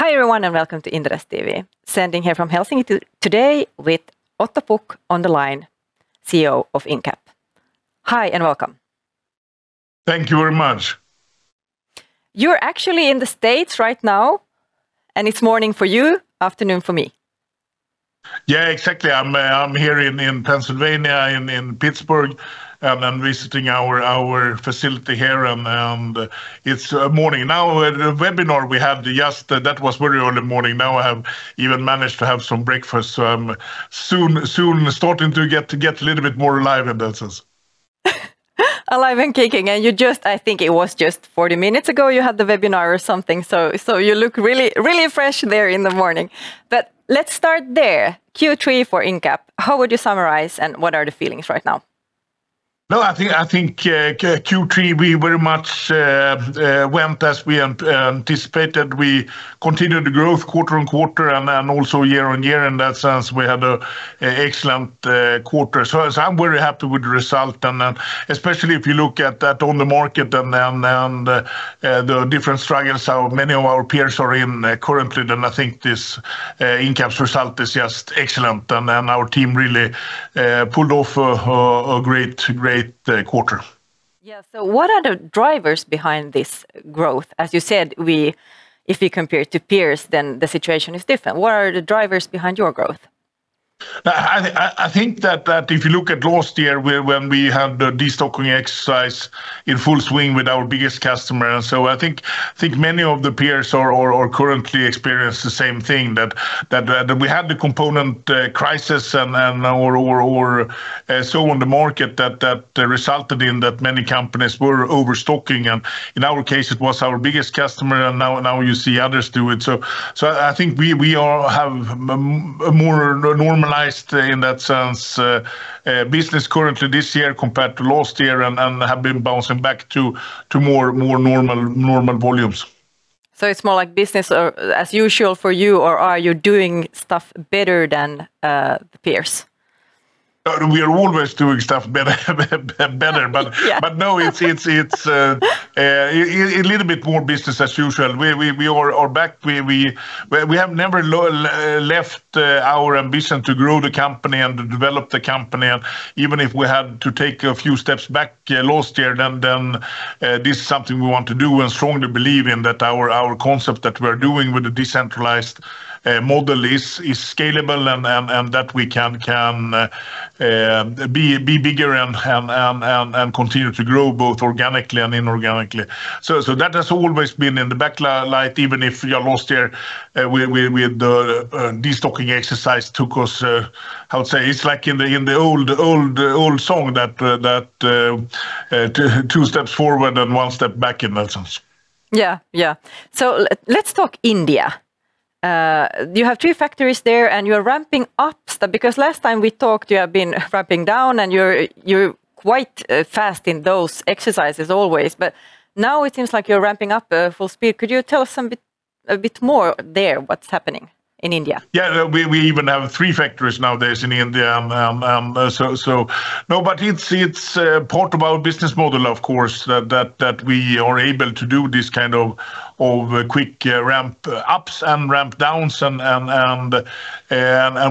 Hi everyone and welcome to inderesTV. Sending here from Helsinki today with Otto Pukk on the line, CEO of Incap. Hi and welcome. Thank you very much. You're actually in the States right now, and it's morning for you, afternoon for me. Yeah, exactly. I'm here in Pennsylvania, in Pittsburgh, and I'm visiting our facility here, and it's morning now. The webinar we had that was very early morning. Now I have even managed to have some breakfast, so I'm soon starting to get a little bit more alive in that sense. Alive and kicking, and I think it was just 40 minutes ago you had the webinar or something, so you look really fresh there in the morning. But let's start there. Q3 for Incap. How would you summarize, and what are the feelings right now? No, I think Q3 we very much went as we anticipated. We continued the growth quarter on quarter and also year on year. In that sense, we had an excellent quarter. So I'm very happy with the result, and especially if you look at that on the market and the different struggles how many of our peers are in currently. Then I think this Incap's result is just excellent, and our team really pulled off a great quarter. Yeah, so what are the drivers behind this growth? As you said, if we compare to peers, then the situation is different. What are the drivers behind your growth? I think that if you look at last year, when we had the destocking exercise in full swing with our biggest customer, and so I think many of the peers are currently experiencing the same thing, that we had the component crisis and so on the market that resulted in that many companies were overstocking, and in our case it was our biggest customer, and now you see others do it. So I think we have a more normal in that sense business currently this year compared to last year, and have been bouncing back to more normal volumes. So it's more like business as usual for you, or are you doing stuff better than the peers? We are always doing stuff better, but yeah. But no, it's a little bit more business as usual. We are back. We have never left our ambition to grow the company and to develop the company. And even if we had to take a few steps back last year, then this is something we want to do and strongly believe in, that our concept that we're doing with the decentralized model is scalable, and that we can be bigger and continue to grow both organically and inorganically. So that has always been in the backlight, even if last year with the destocking exercise took us, I would say it's like in the old song that 2 steps forward and 1 step back in that sense. Yeah. So let's talk India. You have 3 factories there, and you're ramping up stuff, because last time we talked you have been ramping down, and you're quite fast in those exercises always, but now it seems like you're ramping up full speed. Could you tell us a bit more there, what's happening in India? Yeah, we even have 3 factories nowadays in India, so no, but it's part of our business model, of course, that we are able to do this kind of quick ramp ups and ramp downs, and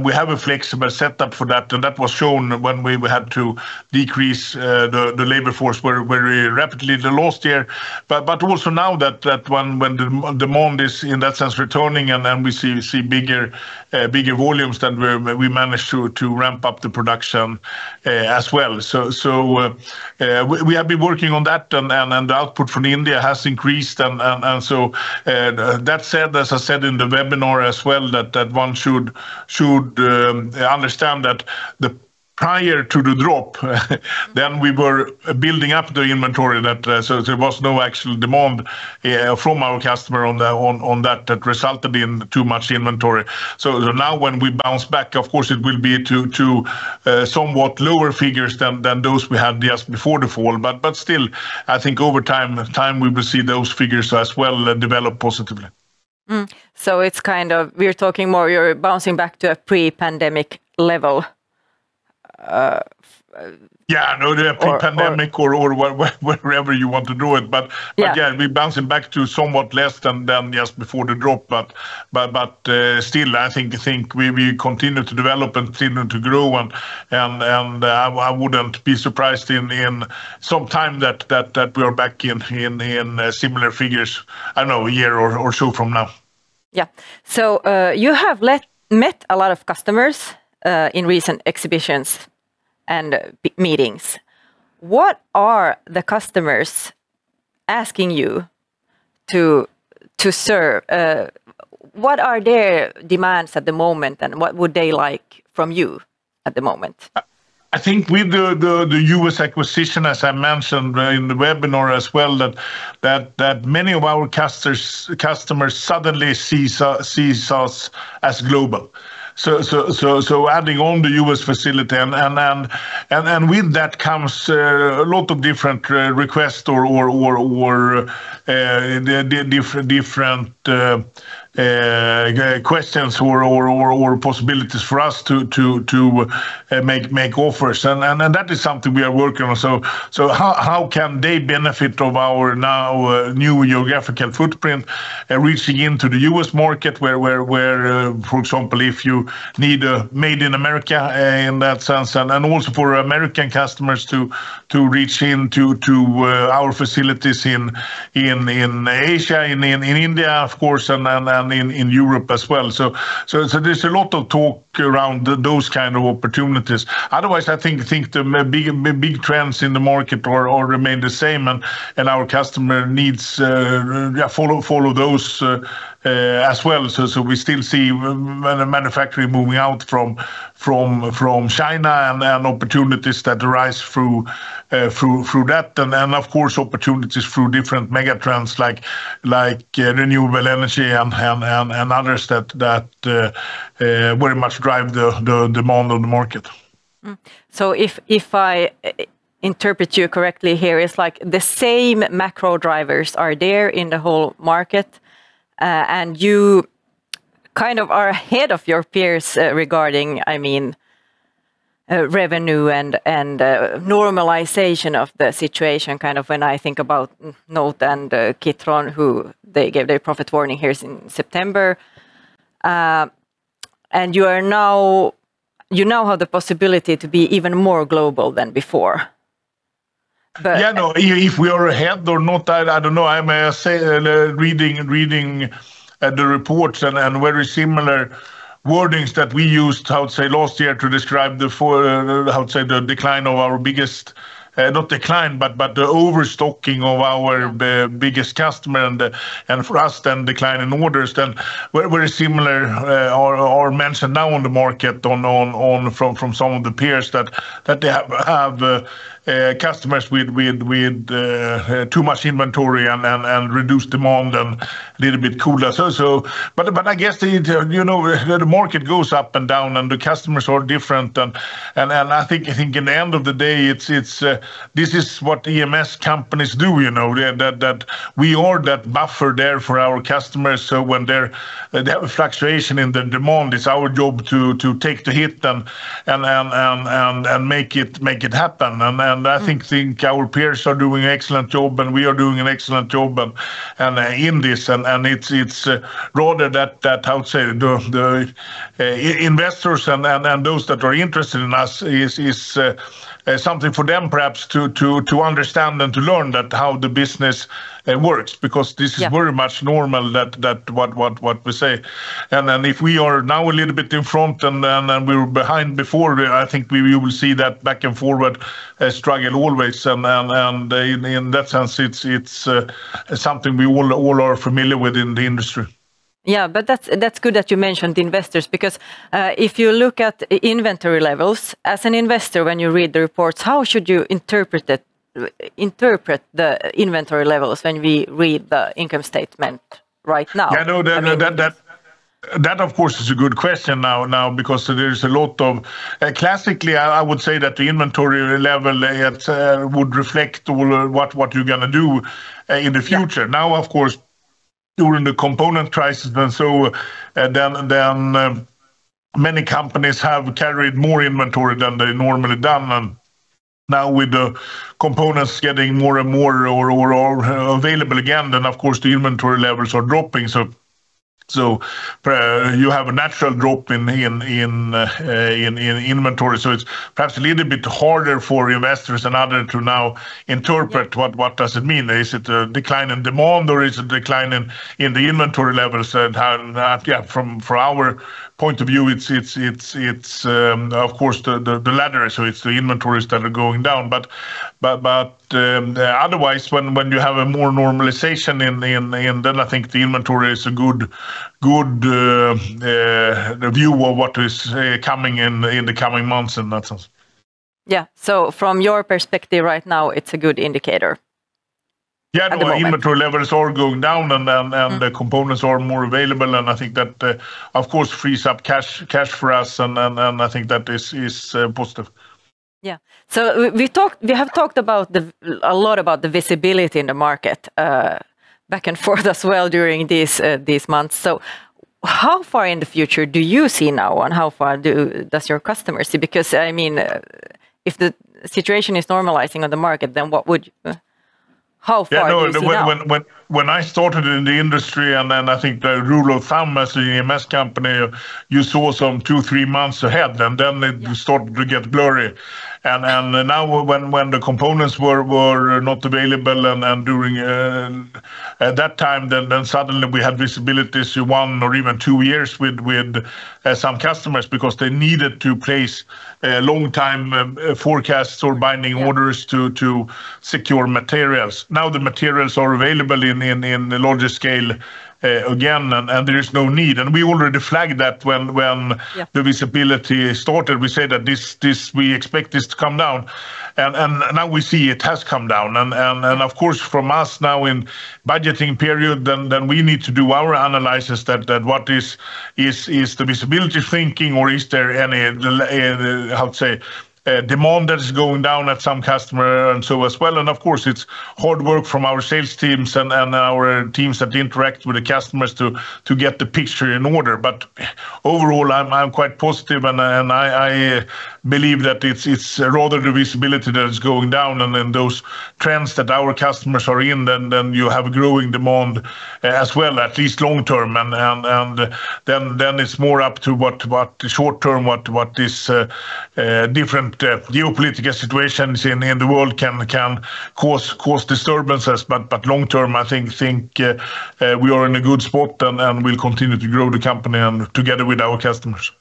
we have a flexible setup for that, and that was shown when we had to decrease the labor force very rapidly the last year, but also now that when the demand is in that sense returning, and we see bigger volumes, then we managed to ramp up the production as well. So we have been working on that, and the output from India has increased, and so that said, as I said in the webinar as well, that one should understand that prior to the drop, then we were building up the inventory, so there was no actual demand from our customer on that resulted in too much inventory. So now when we bounce back, of course it will be to somewhat lower figures than those we had just before the fall, but still I think over time we will see those figures as well develop positively. So it's kind of, we're talking more, you're bouncing back to a pre-pandemic level. the pre-pandemic or wherever you want to do it, but we're bouncing back to somewhat less than just before the drop, but still, I think we continue to develop and continue to grow, and I wouldn't be surprised in some time that we are back in similar figures. I don't know, a year or so from now. Yeah. So you have met a lot of customers in recent exhibitions and meetings. What are the customers asking you to serve? What are their demands at the moment, and what would they like from you at the moment? I think with the US acquisition, as I mentioned in the webinar as well, that many of our customers suddenly sees us as global. So adding on the US facility and with that comes a lot of different requests or different questions or possibilities for us to make offers, and that is something we are working on. So how can they benefit of our now new geographical footprint, reaching into the US market where for example, if you need a made in America in that sense, and also for American customers to reach into our facilities in Asia, in India, of course, and in Europe as well. So there's a lot of talk around those kind of opportunities. Otherwise, I think the big trends in the market or remain the same, and our customer needs follow those as well. So we still see manufacturing moving out from China and opportunities that arise through that, and of course opportunities through different mega trends like renewable energy and others that very much drive the demand on the market. So if I interpret you correctly here, it's like the same macro drivers are there in the whole market, and you kind of are ahead of your peers regarding, revenue and normalization of the situation. Kind of when I think about Note and Kitron, who they gave their profit warning here in September, and you now have the possibility to be even more global than before. But if we are ahead or not, I don't know. I may say reading the reports and very similar wordings that we used, last year to describe the decline of our biggest, not decline, but the overstocking of our biggest customer, and for us then decline in orders. Then very similar are mentioned now on the market from some of the peers that they have customers with too much inventory and reduced demand and a little bit cooler. But I guess the market goes up and down, and the customers are different, and I think in the end of the day, it's this is what EMS companies do. That we are that buffer there for our customers. So when they have a fluctuation in the demand, it's our job to take the hit and make it happen. And I think our peers are doing an excellent job, and we are doing an excellent job, and in this, and it's rather that the investors and those that are interested in us is something for them perhaps to understand and to learn that how the business works, because this is very much normal that what we say, and then if we are now a little bit in front and we were behind before, I think we will see that back and forward struggle always, and in that sense it's something we all are familiar with in the industry. Yeah, but that's good that you mentioned the investors, because if you look at inventory levels as an investor, when you read the reports, how should you interpret the inventory levels when we read the income statement right now? Yeah, no, that of course is a good question now because there's a lot of classically I would say that the inventory level would reflect all what you're gonna do in the future. Now, of course, during the component crisis and so then many companies have carried more inventory than they normally done, and now with the components getting more and more or available again, then of course the inventory levels are dropping. So you have a natural drop in inventory. So it's perhaps a little bit harder for investors and others to now interpret what does it mean. Is it a decline in demand, or is it a decline in the inventory levels? And from our point of view, it's of course the latter. So it's the inventories that are going down. But otherwise, when you have a more normalization then I think the inventory is a good view of what is coming in the coming months in that sense. Yeah. So from your perspective right now, it's a good indicator. Yeah, no, inventory levels are going down, and the components are more available, and I think that of course frees up cash for us, and I think that is positive. Yeah. So we have talked about a lot about the visibility in the market back and forth as well during these months. So how far in the future do you see now, and how far does your customers see? Because I mean, if the situation is normalizing on the market, then what would how far do you see now? When I started in the industry, and then I think the rule of thumb as an EMS company, you saw some 2-3 months ahead, and then it started to get blurry. And now when the components were not available, and during at that time, then suddenly we had visibilities to 1 or even 2 years with some customers, because they needed to place long time forecasts or binding orders to secure materials. Now the materials are available in the larger scale again, and there is no need. And we already flagged that when the visibility started. We said that this we expect this to come down, and now we see it has come down. And of course from us now in budgeting period, then we need to do our analysis that what is the visibility thinking, or is there any demand that is going down at some customer, and so as well. And of course it's hard work from our sales teams and our teams that interact with the customers to get the picture in order. But overall I'm quite positive, and I believe that it's rather the visibility that is going down, and then those trends that our customers are in, then you have growing demand as well, at least long term, and then it's more up to what short term, what is different geopolitical situations in the world can cause disturbances, but long term I think we are in a good spot, and we'll continue to grow the company and together with our customers.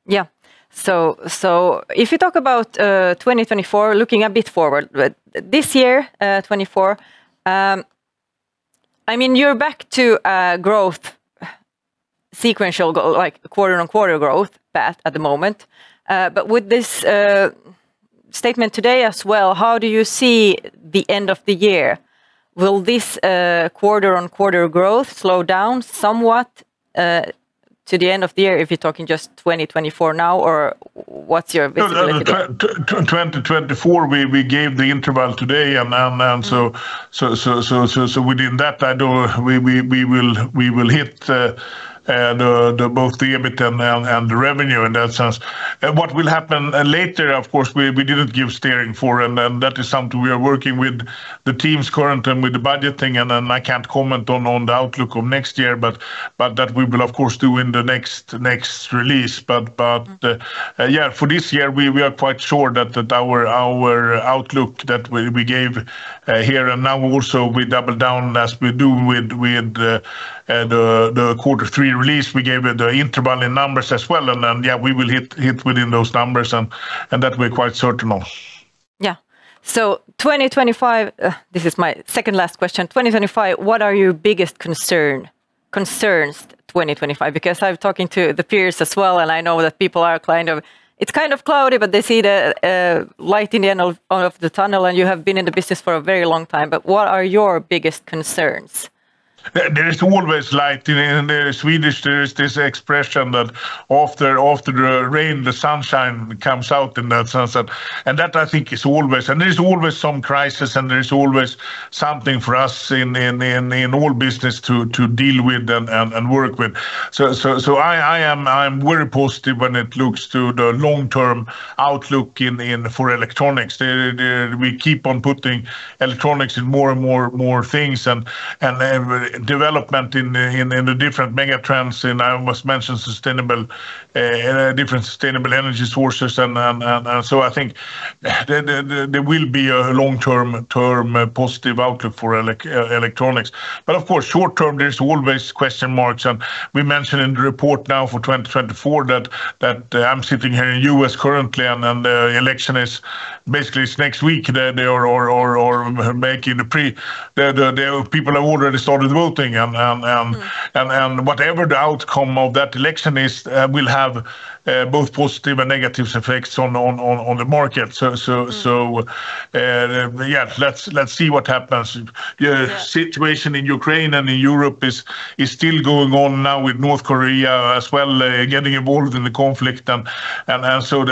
Yeah. So if you talk about 2024, looking a bit forward, this year 24, I mean you're back to growth, sequential like quarter-on-quarter growth path at the moment. But with this statement today as well, how do you see the end of the year? Will this quarter-on-quarter growth slow down somewhat to the end of the year, if you're talking just 2024 now, or what's your visibility? 2024, we gave the interval today, and so within that, we will hit both the EBIT and the revenue in that sense. And what will happen later, of course, we didn't give steering for, and that is something we are working with the teams current and with the budgeting, and I can't comment on the outlook of next year, but that we will of course do in the next release. But yeah, for this year we are quite sure that our outlook that we gave here and now, also we double down as we do with the Q3 release. We gave the interval in numbers as well, and then yeah, we will hit within those numbers, and that we're quite certain of. Yeah. So 2025. This is my second last question. 2025. What are your biggest concerns 2025? Because I'm talking to the peers as well, and I know that people are it's kind of cloudy, but they see the light in the end of the tunnel, and you have been in the business for a very long time. But what are your biggest concerns? There is always light. In the Swedish, there is this expression that after the rain, the sunshine comes out, in that sense. And that, I think, is always, and there is always some crisis, and there is always something for us in all business to deal with and work with. So I'm very positive when it looks to the long-term outlook for electronics. We keep on putting electronics in more and more things, and development in the different mega trends. And I must mention different sustainable energy sources, and so I think there will be a long-term positive outlook for electronics. But of course, short term, there's always question marks, and we mentioned in the report now for 2024 that I'm sitting here in US currently, and the election is basically it's next week. They are making the people have already started voting, and whatever the outcome of that election is, will have both positive and negative effects on the market. Let's see what happens. The situation in Ukraine and in Europe is still going on now, with North Korea as well getting involved in the conflict, and so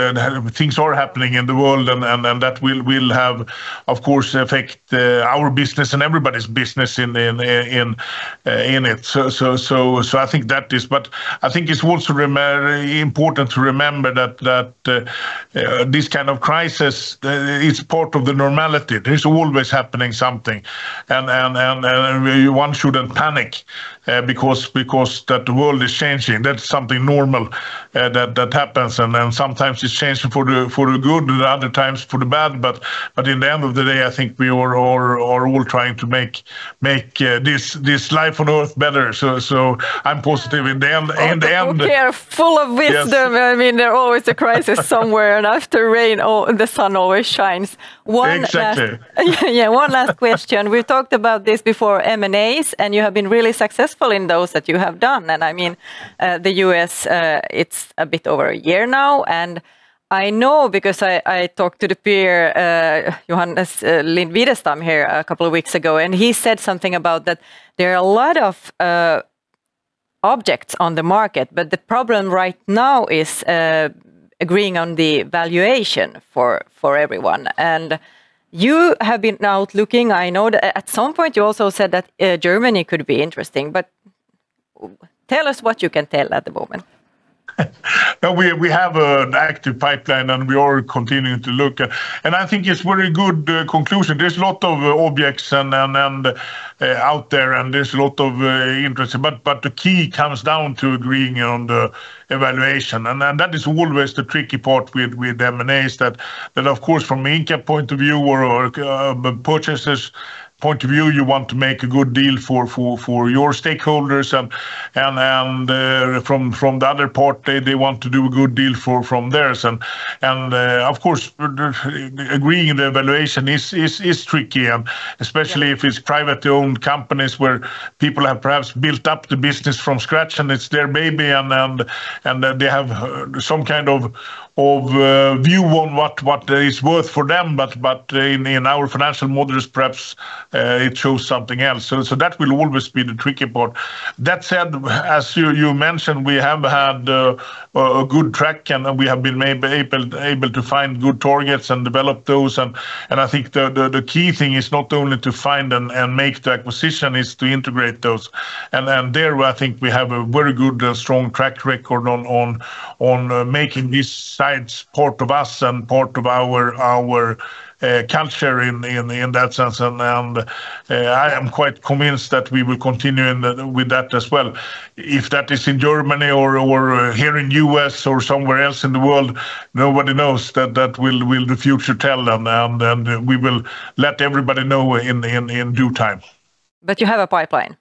things are happening in the world, and that will have, of course, affect our business and everybody's business in it. So I think that is, but I think it's also important to remember that this kind of crisis is part of the normality. There's always happening something, and one shouldn't panic because that the world is changing. That's something normal that happens, and sometimes it's changing for the good, and other times for the bad. But in the end of the day, I think we are all trying to make this life on Earth better. So I'm positive in the end. Okay, are full of wisdom. Yes. I mean, there's always a crisis somewhere, and after rain, the sun always shines. One last question. We've talked about this before, M&As, and you have been really successful in those that you have done. And I mean, the US, it's a bit over a year now, and I know because I talked to the peer Johannes Lind-Widestam here a couple of weeks ago, and he said something about that there are a lot of objects on the market, but the problem right now is agreeing on the valuation for everyone. And you have been out looking. I know that at some point you also said that Germany could be interesting, but tell us what you can tell at the moment. No, we have an active pipeline, and we are continuing to look. And I think it's very good conclusion. There's a lot of objects and out there, and there's a lot of interest. But the key comes down to agreeing on the evaluation, and that is always the tricky part with M&As. That of course, from an Incap point of view or purchasers point of view, you want to make a good deal for your stakeholders, and from the other part, they want to do a good deal from theirs, and of course, agreeing the evaluation is tricky, and especially if it's privately owned companies where people have perhaps built up the business from scratch, and it's their baby, and they have some kind of view on what is worth for them, but in our financial models, perhaps it shows something else. So that will always be the tricky part. That said, as you mentioned, we have had a good track, and we have been able to find good targets and develop those. And I think the key thing is not only to find and make the acquisition, is to integrate those. And there, I think we have a very good, strong track record on making these sites part of us and part of our culture in that sense, and I am quite convinced that we will continue with that as well. If that is in Germany or here in US or somewhere else in the world, nobody knows. That will the future tell, and we will let everybody know in due time. But you have a pipeline.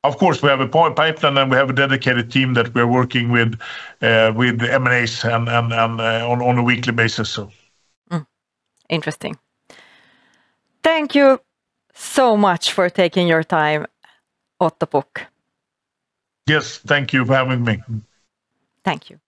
Of course, we have a pipeline, and we have a dedicated team that we're working with M&As and on a weekly basis. So. Interesting. Thank you so much for taking your time, Otto Pukk. Yes, thank you for having me. Thank you.